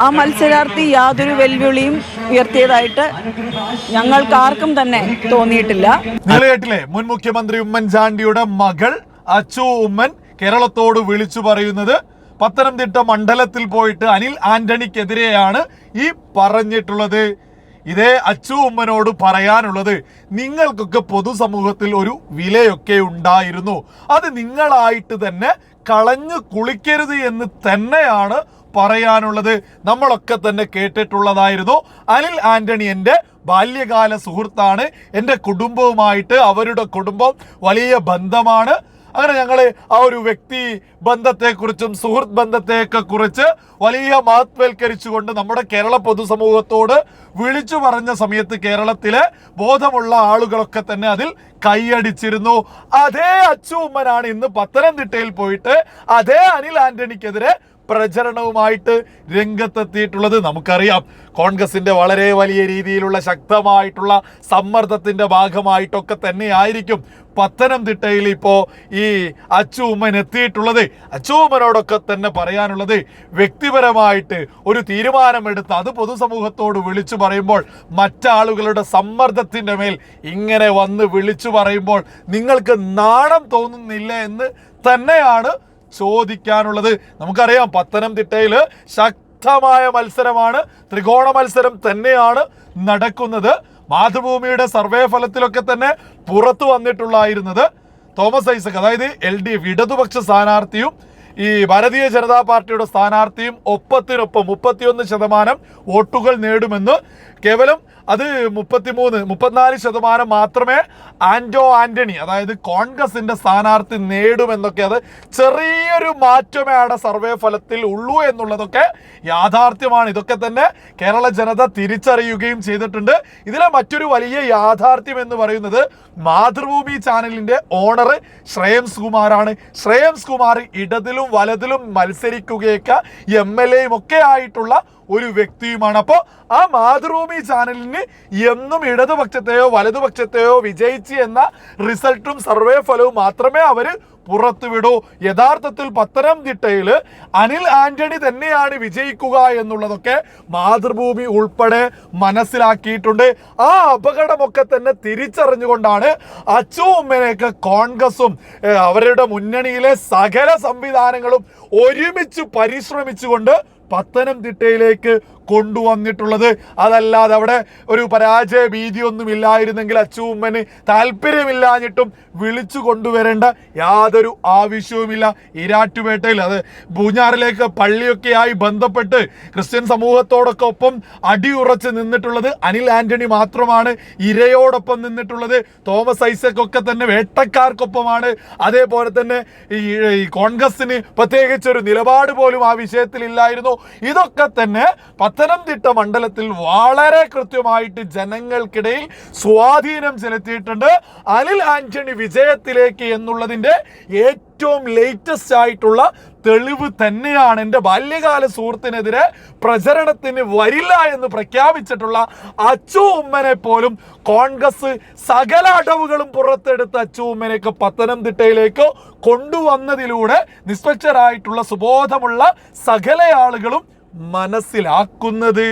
ആ മത്സരാർത്ഥി യാതൊരു വെല്ലുവിളിയും ഉയർത്തിയതായിട്ട് ഞങ്ങൾക്ക് ആർക്കും തന്നെ തോന്നിയിട്ടില്ല. നിങ്ങൾ കേട്ടില്ലേ, മുൻ മുഖ്യമന്ത്രി ഉമ്മൻചാണ്ടിയുടെ മകൾ അച്ചു ഉമ്മൻ കേരളത്തോട് വിളിച്ചു പറയുന്നത് പത്തനംതിട്ട മണ്ഡലത്തിൽ പോയിട്ട് അനിൽ ആന്റണിക്കെതിരെയാണ് ഈ പറഞ്ഞിട്ടുള്ളത്. ഇതേ അച്ചു ഉമ്മനോട് പറയാനുള്ളത്, നിങ്ങൾക്കൊക്കെ പൊതുസമൂഹത്തിൽ ഒരു വിലയൊക്കെ ഉണ്ടായിരുന്നു, അത് നിങ്ങളായിട്ട് തന്നെ കളഞ്ഞു കുളിക്കരുത് എന്ന് തന്നെയാണ് പറയാനുള്ളത്. നമ്മളൊക്കെ തന്നെ കേട്ടിട്ടുള്ളതായിരുന്നു. അനിൽ ആന്റണി എൻ്റെ ബാല്യകാല സുഹൃത്താണ്, എൻ്റെ കുടുംബവുമായിട്ട് അവരുടെ കുടുംബം വലിയ ബന്ധമാണ്. അങ്ങനെ ഞങ്ങൾ ആ ഒരു വ്യക്തി ബന്ധത്തെക്കുറിച്ചും സുഹൃത്ത് ബന്ധത്തെയൊക്കെ കുറിച്ച് വലിയ മഹത്വൽക്കരിച്ചുകൊണ്ട് നമ്മുടെ കേരള പൊതുസമൂഹത്തോട് വിളിച്ചു പറഞ്ഞ സമയത്ത് കേരളത്തിലെ ബോധമുള്ള ആളുകളൊക്കെ തന്നെ അതിൽ കൈയടിച്ചിരുന്നു. അതേ അച്ചു ഉമ്മനാണ് ഇന്ന് പത്തനംതിട്ടയിൽ പോയിട്ട് അതേ അനിൽ ആന്റണിക്കെതിരെ പ്രചരണവുമായിട്ട് രംഗത്തെത്തിയിട്ടുള്ളത്. നമുക്കറിയാം, കോൺഗ്രസിന്റെ വളരെ വലിയ രീതിയിലുള്ള ശക്തമായിട്ടുള്ള സമ്മർദ്ദത്തിന്റെ ഭാഗമായിട്ടൊക്കെ തന്നെയായിരിക്കും പത്തനംതിട്ടയിൽ ഇപ്പോൾ ഈ അച്ചു ഉമ്മൻ എത്തിയിട്ടുള്ളത്. അച്ചു ഉമ്മനോടൊക്കെ തന്നെ പറയാനുള്ളത്, വ്യക്തിപരമായിട്ട് ഒരു തീരുമാനമെടുത്ത് അത് പൊതുസമൂഹത്തോട് വിളിച്ചു പറയുമ്പോൾ മറ്റാളുകളുടെ സമ്മർദ്ദത്തിൻ്റെ മേൽ ഇങ്ങനെ വന്ന് വിളിച്ചു പറയുമ്പോൾ നിങ്ങൾക്ക് നാണം തോന്നുന്നില്ല എന്ന് തന്നെയാണ് ചോദിക്കാനുള്ളത്. നമുക്കറിയാം, പത്തനംതിട്ടയിൽ ശക്തമായ മത്സരമാണ്, ത്രികോണ മത്സരം തന്നെയാണ് നടക്കുന്നത്. മാതൃഭൂമിയുടെ സർവേ ഫലത്തിലൊക്കെ തന്നെ പുറത്തു വന്നിട്ടുള്ളായിരുന്നത് തോമസ് ഐസക്, അതായത് LDF ഇടതുപക്ഷ സ്ഥാനാർത്ഥിയും ഈ ഭാരതീയ ജനതാ പാർട്ടിയുടെ സ്ഥാനാർത്ഥിയും ഒപ്പത്തിനൊപ്പം 31% വോട്ടുകൾ നേടുമെന്ന്. കേവലം അത് 34% മാത്രമേ ആന്റണി, അതായത് കോൺഗ്രസിന്റെ സ്ഥാനാർത്ഥി നേടുമെന്നൊക്കെ, അത് ചെറിയൊരു മാറ്റമേ അവിടെ സർവേ ഫലത്തിൽ ഉള്ളൂ എന്നുള്ളതൊക്കെ യാഥാർത്ഥ്യമാണ്. ഇതൊക്കെ തന്നെ കേരള ജനത തിരിച്ചറിയുകയും ചെയ്തിട്ടുണ്ട്. ഇതിലെ മറ്റൊരു വലിയ യാഥാർത്ഥ്യം എന്ന് പറയുന്നത് മാതൃഭൂമി ചാനലിന്റെ ഓണർ ശ്രേയംസ് കുമാറാണ്. ശ്രേയംസ് കുമാർ ഇടതിലും വലതിലും മത്സരിക്കുകയൊക്കെ MLA ഒക്കെ ആയിട്ടുള്ള ഒരു വ്യക്തിയുമാണ്. അപ്പോൾ ആ മാതൃഭൂമി ചാനലിന് എന്നും ഇടതുപക്ഷത്തെയോ വലതുപക്ഷത്തെയോ വിജയിച്ച് എന്ന റിസൾട്ടും സർവേ ഫലവും മാത്രമേ അവർ പുറത്തുവിടൂ. യഥാർത്ഥത്തിൽ പത്തനംതിട്ടയിൽ അനിൽ ആന്റണി തന്നെയാണ് വിജയിക്കുക എന്നുള്ളതൊക്കെ മാതൃഭൂമി ഉൾപ്പെടെ മനസ്സിലാക്കിയിട്ടുണ്ട്. ആ അപകടമൊക്കെ തന്നെ തിരിച്ചറിഞ്ഞുകൊണ്ടാണ് അച്ചു ഉമ്മനെയൊക്കെ കോൺഗ്രസും അവരുടെ മുന്നണിയിലെ സകല സംവിധാനങ്ങളും ഒരുമിച്ച് പരിശ്രമിച്ചുകൊണ്ട് പത്തനംതിട്ടയിലേക്ക് കൊണ്ടുവന്നിട്ടുള്ളത്. അതല്ലാതെ അവിടെ ഒരു പരാജയ ഭീതിയൊന്നും ഇല്ലായിരുന്നെങ്കിൽ അച്ചു ഉമ്മന് താല്പര്യമില്ലാഞ്ഞിട്ടും വിളിച്ചു കൊണ്ടുവരേണ്ട യാതൊരു ആവശ്യവുമില്ല. ഈരാറ്റുപേട്ടയിൽ, അത് പൂഞ്ഞാറിലേക്ക് പള്ളിയൊക്കെയായി ബന്ധപ്പെട്ട് ക്രിസ്ത്യൻ സമൂഹത്തോടൊക്കെ ഒപ്പം അടിയുറച്ച് നിന്നിട്ടുള്ളത് അനിൽ ആന്റണി മാത്രമാണ്. ഇരയോടൊപ്പം നിന്നിട്ടുള്ളത് തോമസ് ഐസക് ഒക്കെ തന്നെ വേട്ടക്കാർക്കൊപ്പമാണ്. അതേപോലെ തന്നെ ഈ കോൺഗ്രസിന് പ്രത്യേകിച്ചൊരു നിലപാട് പോലും ആ വിഷയത്തിൽ ഇല്ലായിരുന്നു. ഇതൊക്കെ തന്നെ പത്തനംതിട്ട മണ്ഡലത്തിൽ വളരെ കൃത്യമായിട്ട് ജനങ്ങൾക്കിടയിൽ സ്വാധീനം ചെലുത്തിയിട്ടുണ്ട്. അനിൽ ആന്റണി വിജയത്തിലേക്ക് എന്നുള്ളതിൻ്റെ ഏറ്റവും ലേറ്റസ്റ്റ് ആയിട്ടുള്ള തെളിവ് തന്നെയാണ് എൻ്റെ ബാല്യകാല സുഹൃത്തിനെതിരെ പ്രചരണത്തിന് വരില്ല എന്ന് പ്രഖ്യാപിച്ചിട്ടുള്ള അച്ചു ഉമ്മനെ പോലും കോൺഗ്രസ് സകല അടവുകളും പുറത്തെടുത്ത അച്ചു ഉമ്മനെയൊക്കെ പത്തനംതിട്ടയിലേക്ക് കൊണ്ടുവന്നതിലൂടെ നിഷ്പക്ഷരായിട്ടുള്ള സുബോധമുള്ള സകല ആളുകളും മനസ്സിലാക്കുന്നത്.